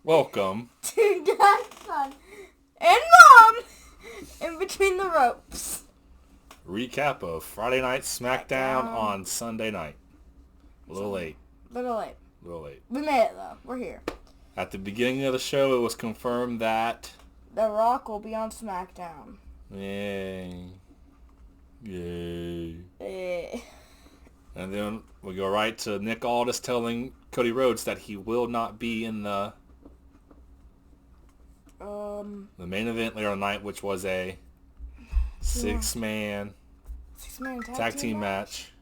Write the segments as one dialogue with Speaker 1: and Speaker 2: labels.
Speaker 1: Welcome
Speaker 2: to Dad&Son and Mom in between the ropes.
Speaker 1: Recap of Friday Night Smackdown on Sunday night. A little late.
Speaker 2: Little late. We made it though. We're here.
Speaker 1: At the beginning of the show, it was confirmed that
Speaker 2: The Rock will be on SmackDown.
Speaker 1: Yay.
Speaker 2: Eh.
Speaker 1: And then we go right to Nick Aldis telling Cody Rhodes that he will not be in the main event later on night, which was a six-man tag team match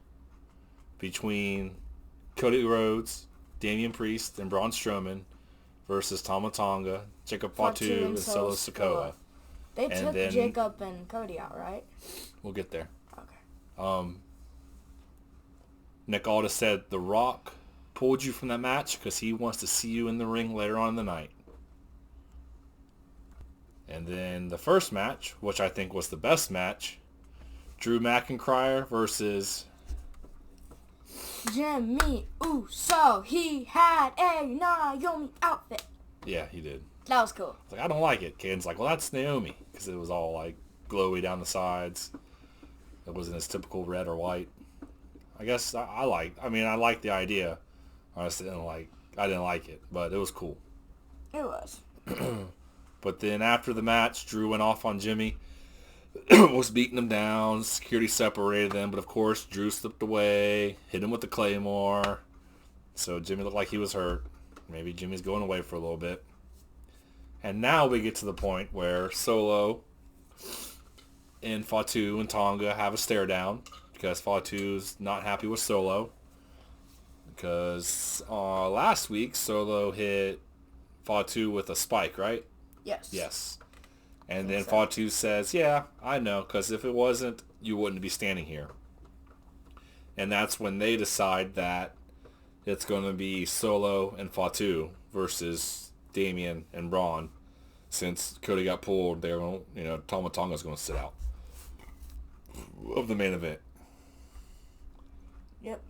Speaker 1: between Cody Rhodes, Damian Priest, and Braun Strowman versus Tama Tonga, Jacob Fatu, and Solo Sikoa.
Speaker 2: They took Jacob and Cody out, right?
Speaker 1: We'll get there.
Speaker 2: Okay.
Speaker 1: Nick Aldis said The Rock pulled you from that match because he wants to see you in the ring later on in the night. And then the first match, which I think was the best match, Drew McIntyre versus
Speaker 2: Jimmy Uso. He had a Naomi outfit.
Speaker 1: Yeah, he did.
Speaker 2: That was cool.
Speaker 1: Like, I don't like it. Kaden's like, well, that's Naomi, because it was all like glowy down the sides. It wasn't as typical red or white. I guess I liked the idea. I just didn't like it, but it was cool.
Speaker 2: It was.
Speaker 1: But then after the match, Drew went off on Jimmy, was beating him down. Security separated them, but of course Drew slipped away, hit him with the Claymore. So Jimmy looked like he was hurt. Maybe Jimmy's going away for a little bit. And now we get to the point where Solo and Fatu and Tonga have a stare down because Fatu's not happy with Solo. Because last week Solo hit Fatu with a spike, right? Yes. And then Fatu says, yeah, I know, because if it wasn't, you wouldn't be standing here. And that's when they decide that it's going to be Solo and Fatu versus Damian and Braun. Since Cody got pulled, they're going to, Tama Tonga's going to sit out of the main event.
Speaker 2: Yep.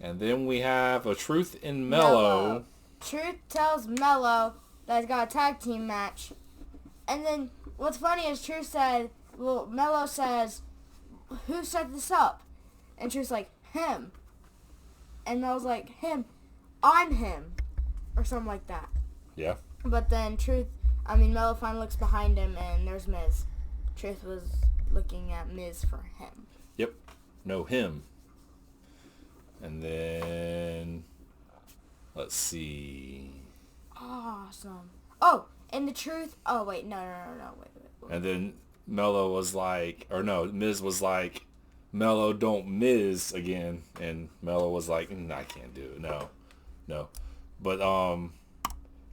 Speaker 1: And then we have a Truth in Mello.
Speaker 2: Truth tells Mello that he's got a tag team match. And then what's funny is Truth said, well, Mello says, who set this up? And Truth's like, him. And Mello's like, him. I'm him. Or something like that.
Speaker 1: Yeah.
Speaker 2: But then Mello finally looks behind him and there's Miz. Truth was looking at Miz for him.
Speaker 1: Yep. No, him. And then, let's see.
Speaker 2: Awesome. Oh, and the Truth. Oh, wait. No. Wait.
Speaker 1: And then Mello was like, Miz was like, Mello, don't Miz again. And Mello was like, I can't do it. No. But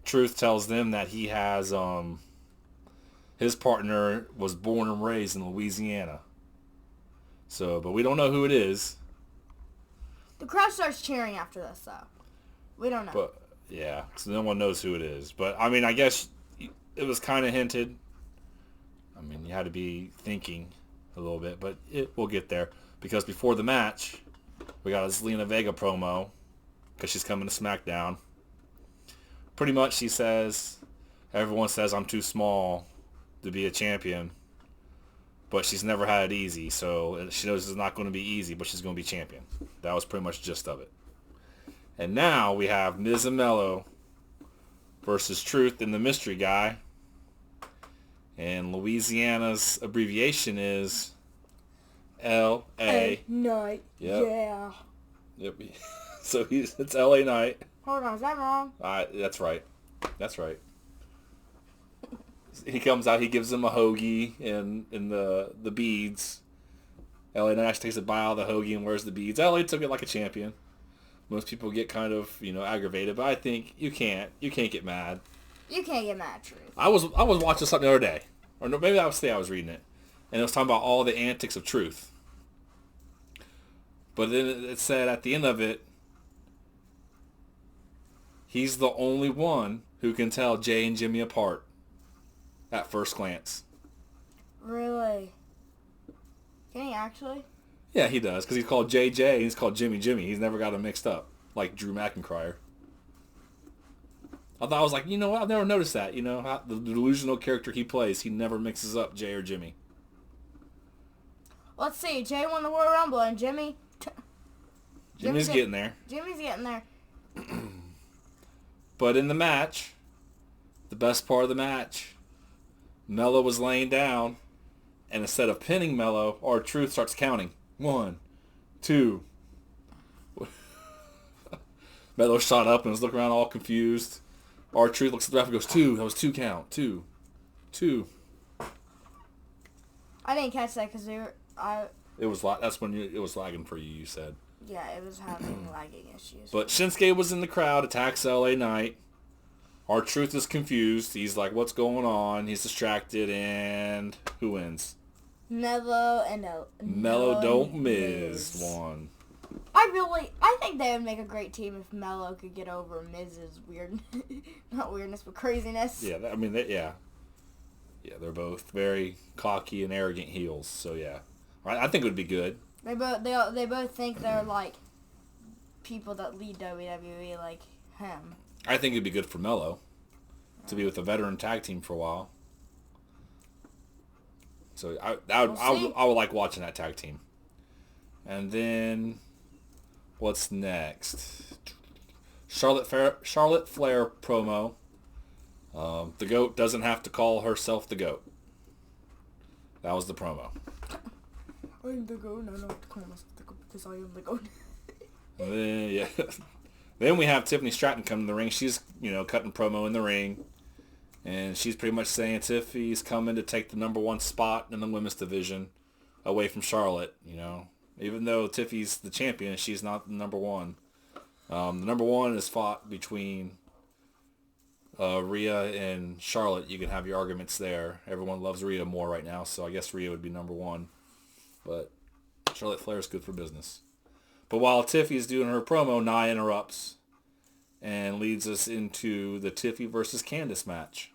Speaker 1: Truth tells them that he has, his partner was born and raised in Louisiana. So, but we don't know who it is.
Speaker 2: The crowd starts cheering after this, though. We don't know.
Speaker 1: But, yeah, so no one knows who it is. But, I guess it was kind of hinted. You had to be thinking a little bit, but we'll get there. Because before the match, we got a Zelina Vega promo, because she's coming to SmackDown. Pretty much she says, everyone says I'm too small to be a champion, but she's never had it easy, so she knows it's not going to be easy, but she's going to be champion. That was pretty much the gist of it. And now we have Miz and Mello versus Truth and the Mystery Guy. And Louisiana's abbreviation is L.A.
Speaker 2: Night.
Speaker 1: Yep.
Speaker 2: Yeah.
Speaker 1: Yep. So it's L.A. Night.
Speaker 2: Hold on, is that wrong?
Speaker 1: That's right. He comes out, he gives him a hoagie and the beads. LA Knight takes a bite out of the hoagie and wears the beads. LA took it like a champion. Most people get kind of, aggravated, but I think you can't get mad.
Speaker 2: You can't get mad, Truth.
Speaker 1: I was watching something the other day. Or no, maybe I was reading it. And it was talking about all the antics of Truth. But then it said at the end of it, he's the only one who can tell Jay and Jimmy apart at first glance.
Speaker 2: Really? Can he actually?
Speaker 1: Yeah, he does, because he's called JJ and he's called Jimmy. He's never got them mixed up, like Drew McIntyre. I was like, you know what? I've never noticed that. You know, how the delusional character he plays, he never mixes up Jay or Jimmy.
Speaker 2: Let's see. Jay won the Royal Rumble, and
Speaker 1: Jimmy's getting there.
Speaker 2: Jimmy's getting there.
Speaker 1: But in the match, the best part of the match, Mello was laying down, and instead of pinning Mello, R-Truth starts counting. 1, 2. Mello shot up and was looking around all confused. R-Truth looks at the ref and goes, 2. That was 2 count. 2. 2.
Speaker 2: I didn't catch that because
Speaker 1: It was that's when it was lagging for you. You said.
Speaker 2: Yeah, it was having lagging issues.
Speaker 1: But Shinsuke was in the crowd, attacks LA Knight. R-Truth is confused. He's like, "What's going on?" He's distracted, and who wins?
Speaker 2: Mello
Speaker 1: don't Miz won.
Speaker 2: I think they would make a great team if Mello could get over Miz's not weirdness, but craziness.
Speaker 1: Yeah, I mean, yeah, they're both very cocky and arrogant heels. So yeah, I think it would be good.
Speaker 2: They both think they're like people that lead WWE, like him.
Speaker 1: I think it'd be good for Mello to be with a veteran tag team for a while. So I would like watching that tag team. And then what's next? Charlotte Flair promo. The GOAT doesn't have to call herself the GOAT. That was the promo.
Speaker 2: I'm the GOAT, and I don't have to call myself the GOAT because I am the GOAT.
Speaker 1: And then, then we have Tiffany Stratton come to the ring. She's, cutting promo in the ring. And she's pretty much saying Tiffany's coming to take the number 1 spot in the women's division away from Charlotte, Even though Tiffany's the champion, she's not the number 1. The number 1 is fought between Rhea and Charlotte. You can have your arguments there. Everyone loves Rhea more right now, so I guess Rhea would be number 1. But Charlotte Flair is good for business. But while Tiffy's doing her promo, Nia interrupts and leads us into the Tiffy versus Candice match.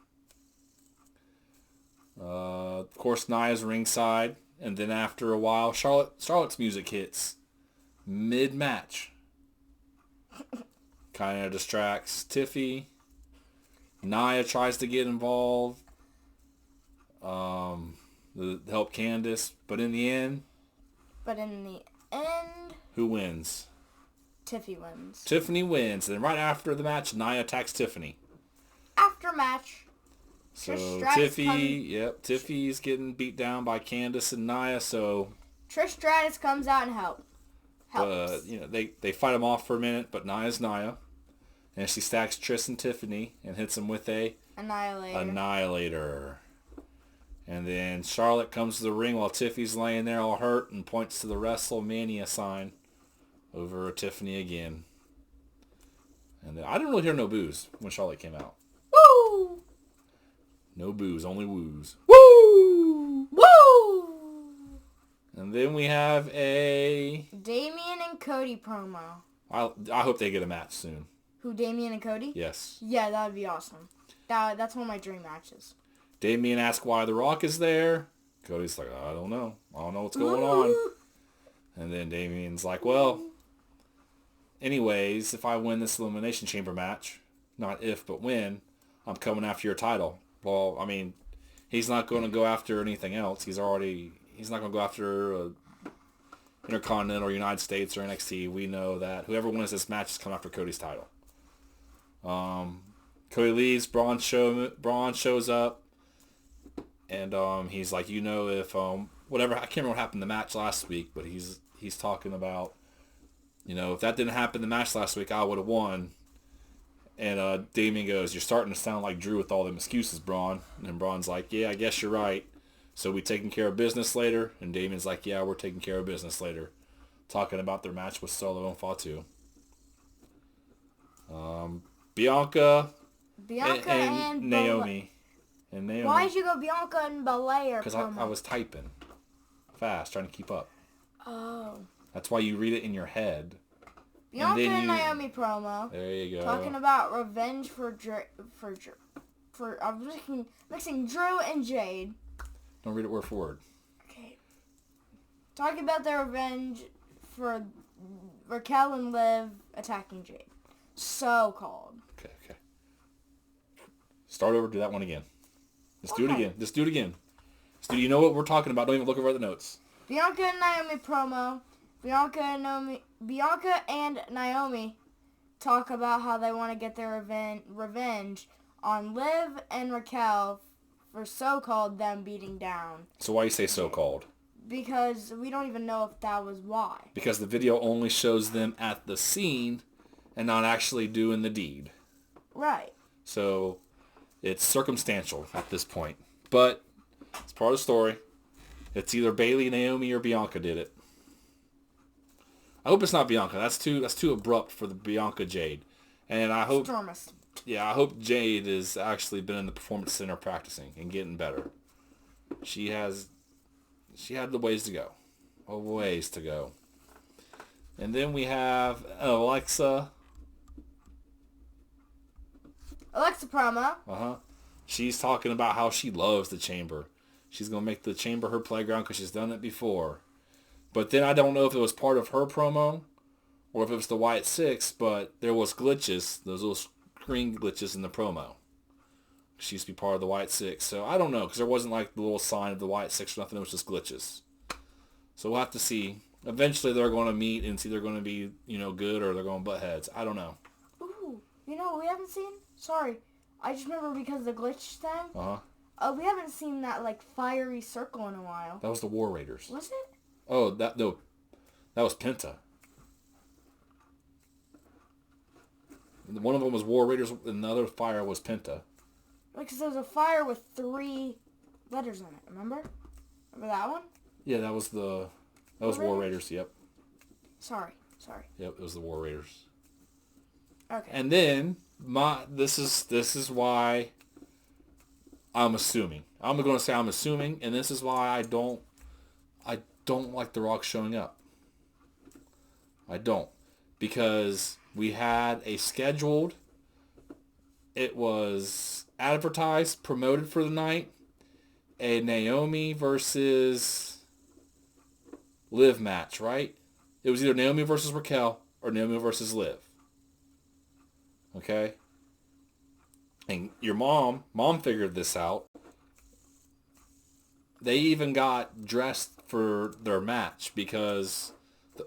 Speaker 1: Of course, Nia's ringside, and then after a while, Charlotte's music hits mid-match. Kind of distracts Tiffy. Nia tries to get involved to help Candice, but in the end, who wins?
Speaker 2: Tiffy wins.
Speaker 1: Tiffany wins. And then right after the match, Nia attacks Tiffany.
Speaker 2: After match.
Speaker 1: So Tiffy's getting beat down by Candice and Nia, so
Speaker 2: Trish Stratus comes out and helps.
Speaker 1: They fight them off for a minute, but Nia's Nia. And she stacks Trish and Tiffany and hits them with a Annihilator. And then Charlotte comes to the ring while Tiffy's laying there all hurt and points to the WrestleMania sign over Tiffany again. And I didn't really hear no boos when Charlotte came out.
Speaker 2: Woo!
Speaker 1: No boos, only woos.
Speaker 2: Woo! Woo!
Speaker 1: And then we have a
Speaker 2: Damian and Cody promo.
Speaker 1: I hope they get a match soon.
Speaker 2: Who, Damian and Cody?
Speaker 1: Yes.
Speaker 2: Yeah, that would be awesome. That's one of my dream matches.
Speaker 1: Damian asks why The Rock is there. Cody's like, I don't know. I don't know what's going on. And then Damian's like, well, anyways, if I win this Elimination Chamber match, not if, but when, I'm coming after your title. Well, I mean, he's not going to go after anything else. He's not going to go after Intercontinental or United States or NXT. We know that whoever wins this match is coming after Cody's title. Cody leaves. Braun shows up. And he's like, if whatever, I can't remember what happened in the match last week, but he's talking about, if that didn't happen in the match last week, I would have won. And Damian goes, you're starting to sound like Drew with all them excuses, Braun. And Braun's like, yeah, I guess you're right. So we taking care of business later? And Damian's like, yeah, we're taking care of business later. Talking about their match with Solo and Fatu. Bianca and Naomi. And Naomi.
Speaker 2: Why did you go Bianca and Belair?
Speaker 1: Because I was typing fast, trying to keep up.
Speaker 2: Oh.
Speaker 1: That's why you read it in your head.
Speaker 2: Bianca and Naomi promo.
Speaker 1: There you go.
Speaker 2: Talking about revenge for I'm mixing Drew and Jade.
Speaker 1: Don't read it word for word.
Speaker 2: Okay. Talking about their revenge for Raquel and Liv attacking Jade. So called.
Speaker 1: Okay. Start over. Do that one again. Let's do it again. Just do it again. You know what we're talking about. Don't even look over at the notes.
Speaker 2: Bianca and Naomi promo. Bianca and Naomi talk about how they want to get their revenge on Liv and Raquel for so-called them beating down.
Speaker 1: So why you say so-called?
Speaker 2: Because we don't even know if that was why.
Speaker 1: Because the video only shows them at the scene and not actually doing the deed.
Speaker 2: Right.
Speaker 1: So it's circumstantial at this point. But it's part of the story. It's either Bayley, Naomi, or Bianca did it. I hope it's not Bianca. That's too abrupt for the Bianca Jade. And I hope I hope Jade has actually been in the performance center practicing and getting better. She had the ways to go. A ways to go. And then we have Alexa
Speaker 2: promo.
Speaker 1: Uh-huh. She's talking about how she loves the chamber. She's going to make the chamber her playground because she's done it before. But then I don't know if it was part of her promo or if it was the White Six, but there was glitches, those little screen glitches in the promo. She used to be part of the White Six. So I don't know because there wasn't like the little sign of the White Six or nothing. It was just glitches. So we'll have to see. Eventually they're going to meet and it's either going to be, good or they're going to butt heads. I don't know.
Speaker 2: Ooh, we haven't seen? Sorry. I just remember because of the glitch thing.
Speaker 1: Uh-huh.
Speaker 2: We haven't seen that, fiery circle in a while.
Speaker 1: That was the War Raiders.
Speaker 2: Was it?
Speaker 1: Oh, that was Penta. One of them was War Raiders, and the other fire was Penta.
Speaker 2: Because there was a fire with 3 letters in it, remember? Remember that one?
Speaker 1: Yeah, that was War Raiders, yep.
Speaker 2: Sorry.
Speaker 1: Yep, it was the War Raiders.
Speaker 2: Okay.
Speaker 1: And then, this is why I'm assuming. I'm going to say I'm assuming, and this is why I don't like The Rock showing up. I don't. Because we had a scheduled, it was advertised, promoted for the night, a Naomi versus Liv match, right? It was either Naomi versus Raquel or Naomi versus Liv. Okay? And your mom figured this out. They even got dressed for their match because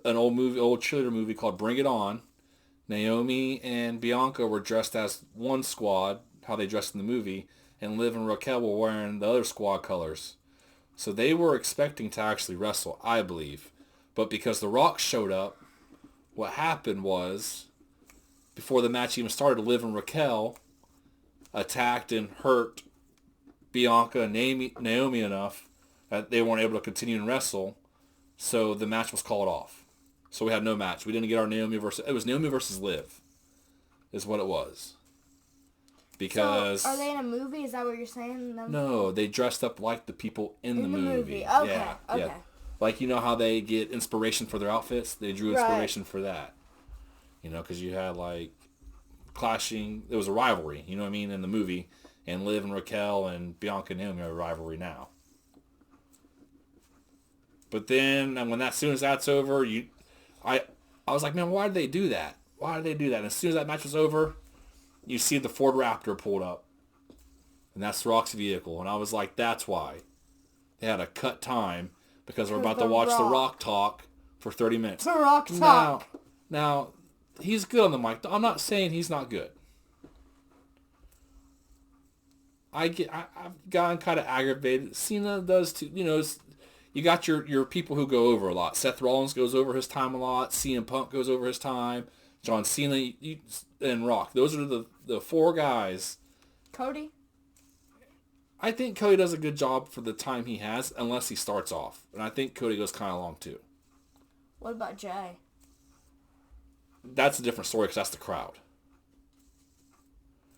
Speaker 1: an old cheerleader movie called Bring It On, Naomi and Bianca were dressed as one squad, how they dressed in the movie, and Liv and Raquel were wearing the other squad colors. So they were expecting to actually wrestle, I believe. But because The Rock showed up, what happened was, before the match even started, Liv and Raquel attacked and hurt Bianca and Naomi enough that they weren't able to continue and wrestle. So the match was called off. So we had no match. We didn't get our Naomi versus... It was Naomi versus Liv, is what it was. Because...
Speaker 2: So, are they in a movie? Is that what you're saying?
Speaker 1: No, they dressed up like the people in the movie.
Speaker 2: Okay, okay.
Speaker 1: Yeah. Like, how they get inspiration for their outfits? They drew inspiration for that. Because you had, clashing... It was a rivalry, you know what I mean, in the movie. And Liv and Raquel and Bianca and Naomi are a rivalry now. But then, as soon as that's over, I was like, man, why did they do that? Why did they do that? And as soon as that match was over, you see the Ford Raptor pulled up. And that's The Rock's vehicle. And I was like, that's why. They had to cut time because we're about to watch The Rock talk for 30 minutes.
Speaker 2: The Rock talk.
Speaker 1: Now, he's good on the mic. I'm not saying he's not good. I've gotten kind of aggravated. Cena does too. You got your people who go over a lot. Seth Rollins goes over his time a lot. CM Punk goes over his time. John Cena and Rock. Those are the 4 guys.
Speaker 2: Cody?
Speaker 1: I think Cody does a good job for the time he has, unless he starts off. And I think Cody goes kind of long, too.
Speaker 2: What about Jay?
Speaker 1: That's a different story because that's the crowd.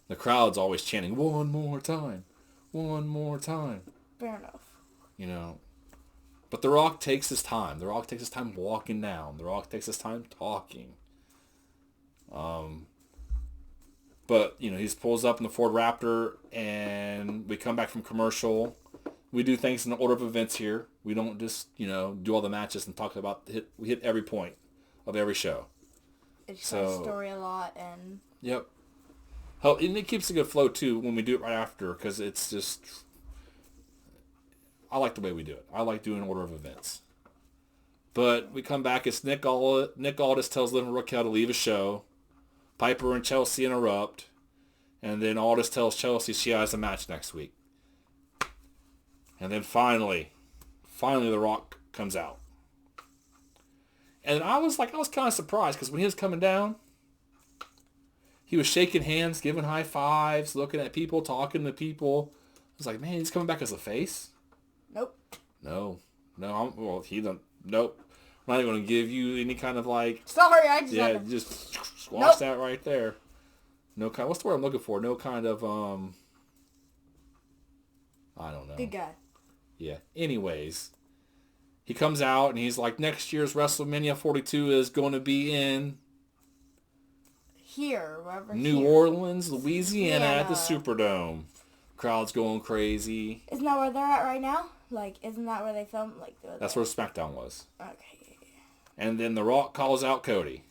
Speaker 1: The crowd's always chanting, one more time. One more time.
Speaker 2: Fair enough.
Speaker 1: But The Rock takes his time. The Rock takes his time walking down. The Rock takes his time talking. But, he just pulls up in the Ford Raptor, and we come back from commercial. We do things in the order of events here. We don't just, do all the matches and talk about we hit every point of every show.
Speaker 2: It's a story a lot, and...
Speaker 1: Yep. And it keeps a good flow too when we do it right after, because it's just, I like the way we do it. I like doing order of events. But we come back, it's Nick Aldis tells Liv and Raquel to leave a show. Piper and Chelsea interrupt. And then Aldis tells Chelsea she has a match next week. And then finally The Rock comes out. And I was kind of surprised, because when he was coming down, he was shaking hands, giving high fives, looking at people, talking to people. I was like, man, he's coming back as a face?
Speaker 2: Nope.
Speaker 1: No. He don't. Nope. I'm not even going to give you any kind of
Speaker 2: Sorry, I just had to...
Speaker 1: just squash that right there. No kind. What's the word I'm looking for? No kind of I don't know.
Speaker 2: Good guy.
Speaker 1: Yeah. Anyways, he comes out and he's like, next year's WrestleMania 42 is going to be in
Speaker 2: here, wherever.
Speaker 1: New Orleans, Louisiana, at the Superdome. Crowd's going crazy.
Speaker 2: Isn't that where they're at right now? Isn't that where they filmed?
Speaker 1: That's where SmackDown was.
Speaker 2: Okay.
Speaker 1: And then The Rock calls out Cody.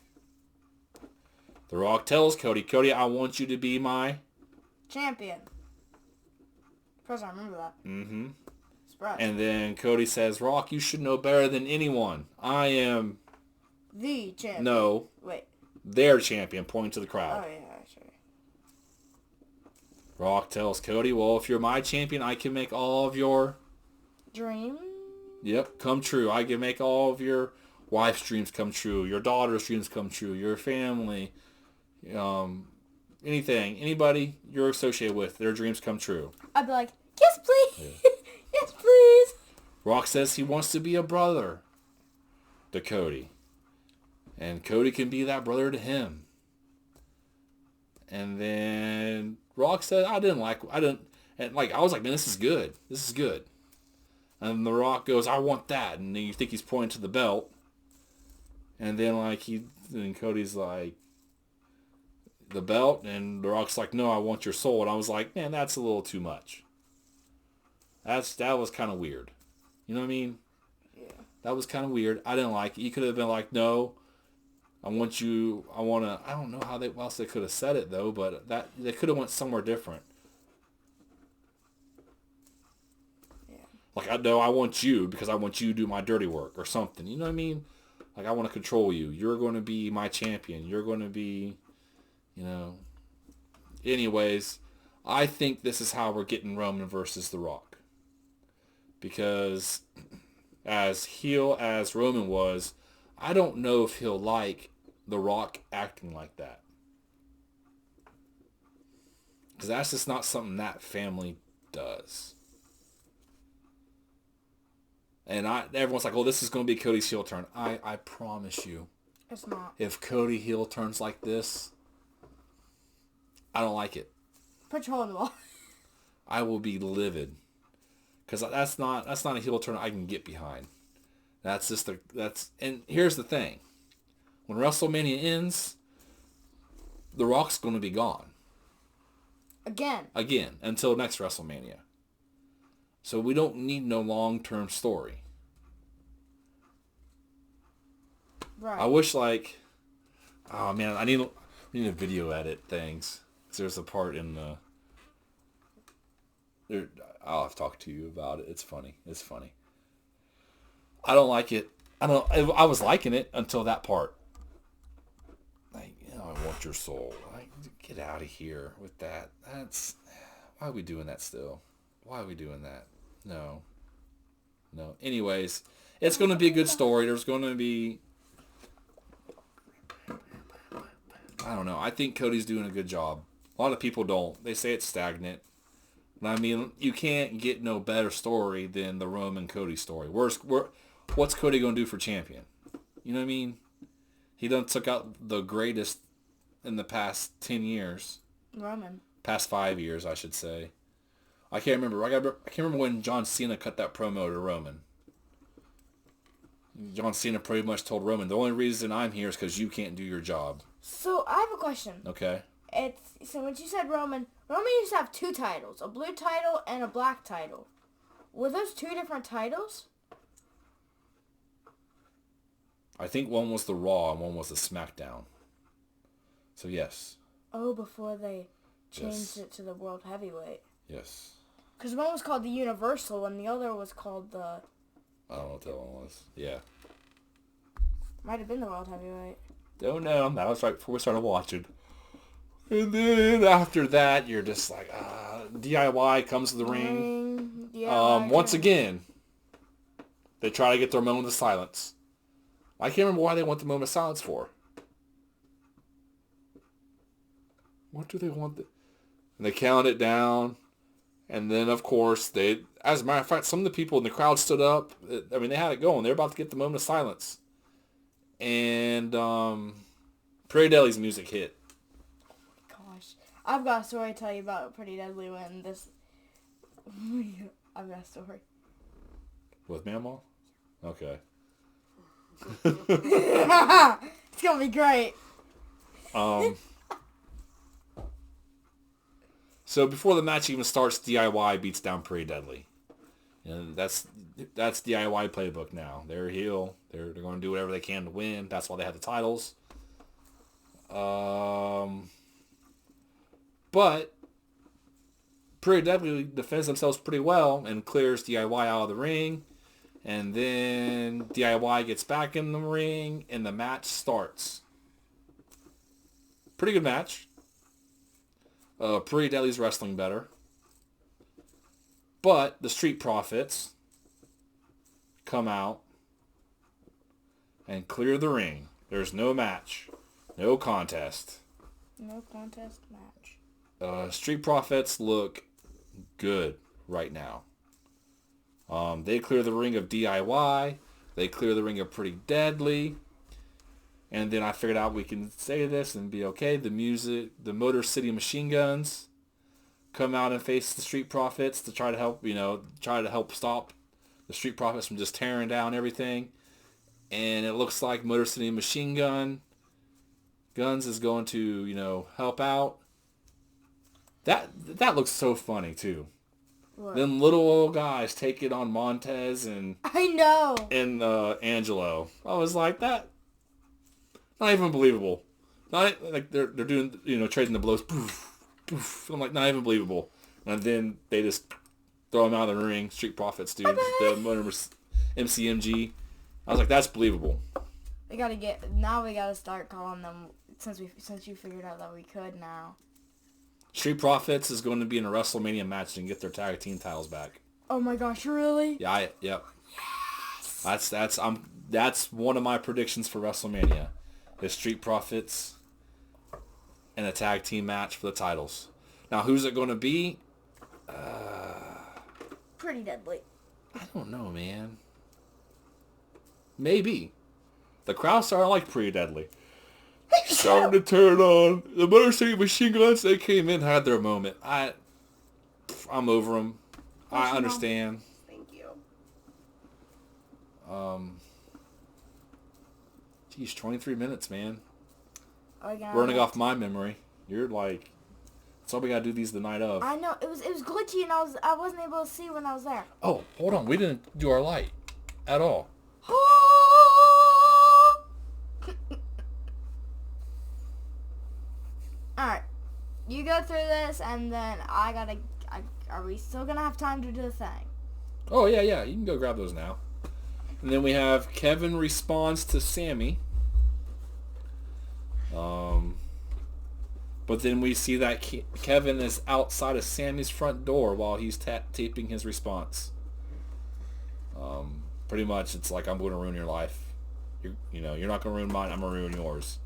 Speaker 1: The Rock tells Cody, I want you to be my
Speaker 2: champion. First, I remember that.
Speaker 1: Mm-hmm.
Speaker 2: Surprise.
Speaker 1: And then Cody says, Rock, you should know better than anyone. I am
Speaker 2: the champion.
Speaker 1: No.
Speaker 2: Wait.
Speaker 1: Their champion, pointing to the crowd.
Speaker 2: Oh, yeah, sure.
Speaker 1: Rock tells Cody, well, if you're my champion, I can make all of your
Speaker 2: dreams?
Speaker 1: Yep, come true. I can make all of your wife's dreams come true, your daughter's dreams come true, your family, anything, anybody you're associated with, their dreams come true.
Speaker 2: I'd be like, yes, please. Yeah. Yes, please.
Speaker 1: Rock says he wants to be a brother to Cody. And Cody can be that brother to him. And then Rock said, I was like, man, this is good. This is good. And The Rock goes, I want that. And then you think he's pointing to the belt. And then then Cody's like, the belt? And The Rock's like, no, I want your soul. And I was like, man, that's a little too much. That was kind of weird. You know what I mean?
Speaker 2: Yeah.
Speaker 1: That was kind of weird. I didn't like it. He could have been like, no, I don't know how else they could have said it though, but they could have went somewhere different.
Speaker 2: Yeah.
Speaker 1: I want you because I want you to do my dirty work or something. You know what I mean? I want to control you. You're going to be my champion. You're going to be, Anyways, I think this is how we're getting Roman versus The Rock. Because as heel as Roman was, I don't know if he'll like The Rock acting like that. Because that's just not something that family does. And everyone's like, oh, this is going to be Cody's heel turn. I promise you.
Speaker 2: It's not.
Speaker 1: If Cody heel turns like this, I don't like it.
Speaker 2: Put your hole in the wall.
Speaker 1: I will be livid. Because that's not a heel turn I can get behind. And here's the thing. When WrestleMania ends, The Rock's going to be gone. Again, until next WrestleMania. So we don't need no long-term story.
Speaker 2: Right.
Speaker 1: I wish oh man, I need to video edit things. There's a part in I'll have to talk to you about it. It's funny. I don't like it. I was liking it until that part. I want your soul. Get out of here with that. Why are we doing that still? Why are we doing that? No. Anyways, it's going to be a good story. There's going to be... I don't know. I think Cody's doing a good job. A lot of people don't. They say it's stagnant. I mean, you can't get no better story than the Roman Cody story. What's Cody going to do for champion? You know what I mean? He done took out the greatest in the past 10 years.
Speaker 2: Roman.
Speaker 1: Past 5 years, I should say. I can't remember. I can't remember when John Cena cut that promo to Roman. John Cena pretty much told Roman, the only reason I'm here is because you can't do your job.
Speaker 2: So, I have a question.
Speaker 1: Okay.
Speaker 2: So when you said Roman used to have 2 titles, a blue title and a black title. Were those 2 different titles?
Speaker 1: I think one was the Raw and one was the SmackDown. So yes.
Speaker 2: Oh, before they... changed it to the World Heavyweight.
Speaker 1: Yes.
Speaker 2: Because one was called the Universal and the other was called the...
Speaker 1: I don't know what that one was. Yeah.
Speaker 2: Might have been the World Heavyweight.
Speaker 1: Don't know. That was right before we started watching. And then after that, you're just like, DIY comes to the ring. Once again, they try to get their moment of silence. I can't remember why they want the moment of silence for. What do they want? And they count it down. And then, of course, as a matter of fact, some of the people in the crowd stood up. I mean, they had it going. They're about to get the moment of silence. And Pretty Deadly's music hit.
Speaker 2: Gosh. I've got a story to tell you about Pretty Deadly when this... I've got a story.
Speaker 1: With Mamaw? Okay.
Speaker 2: It's going to be great.
Speaker 1: So before the match even starts, DIY beats down Pretty Deadly. And that's DIY playbook now. They're a heel. They're going to do whatever they can to win. That's why they have the titles. But Pretty Deadly defends themselves pretty well and clears DIY out of the ring. And then DIY gets back in the ring and the match starts. Pretty good match. Pretty Deadly's wrestling better. But the Street Profits come out and clear the ring. There's no match. No contest.
Speaker 2: No contest match.
Speaker 1: Street Profits look good right now. They clear the ring of DIY. They clear the ring of Pretty Deadly. And then I figured out we can say this and be okay. The Motor City Machine Guns come out and face the Street Profits to try to help stop the Street Profits from just tearing down everything. And it looks like Motor City Machine Guns is going to, help out. That looks so funny too.
Speaker 2: What?
Speaker 1: Them little old guys take it on Montez and
Speaker 2: I know.
Speaker 1: And Angelo. I was like, that. Not even believable. Not like they're doing trading the blows. Poof, poof. I'm like, not even believable. And then they just throw them out of the ring. Street Profits, dude. The motor MCMG. I was like, that's believable.
Speaker 2: We gotta start calling them since you figured out that we could now.
Speaker 1: Street Profits is going to be in a WrestleMania match and get their tag team titles back.
Speaker 2: Oh my gosh, really?
Speaker 1: Yeah, yep. Yes. That's one of my predictions for WrestleMania. The Street Profits and a tag team match for the titles. Now, who's it going to be?
Speaker 2: Pretty Deadly.
Speaker 1: I don't know, man. Maybe. The crowd started like Pretty Deadly. Starting to turn on. The Motor City Machine Guns, they came in, had their moment. I'm over them. I understand.
Speaker 3: Thank you.
Speaker 1: Geez, 23 minutes, man.
Speaker 2: Oh,
Speaker 1: Running off my memory. You're like, that's all we gotta do these the night of.
Speaker 2: I know it was glitchy and I wasn't able to see when I was there.
Speaker 1: Oh, hold on, we didn't do our light at all.
Speaker 2: All right, you go through this and then are we still gonna have time to do the thing?
Speaker 1: Oh yeah, you can go grab those now. And then we have Kevin responds to Sammy. But then we see that Kevin is outside of Sammy's front door while he's taping his response. Pretty much, it's like, I'm going to ruin your life. You're not going to ruin mine. I'm going to ruin yours.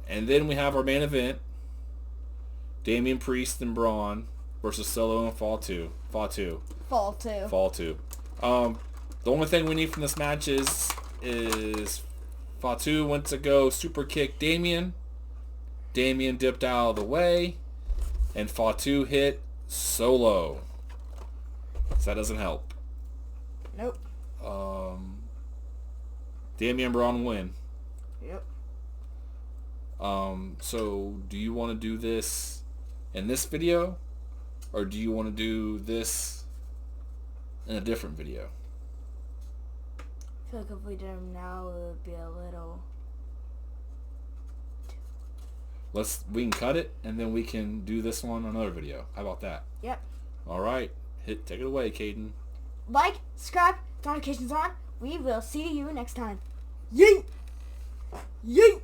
Speaker 1: And then we have our main event: Damian Priest and Braun versus Solo and Fall 2. The only thing we need from this match is Fatu went to go super kick Damian. Damian dipped out of the way, and Fatu hit Solo. So that doesn't help.
Speaker 2: Nope.
Speaker 1: Damian and Braun win.
Speaker 2: Yep.
Speaker 1: So do you want to do this in this video, or do you want to do this in a different video?
Speaker 2: I feel like if we did them now, it would be a little...
Speaker 1: We can cut it, and then we can do this one on another video. How about that?
Speaker 2: Yep.
Speaker 1: All right. Take it away, Caden.
Speaker 2: Like, subscribe, notifications on. We will see you next time. Yeet! Yeet!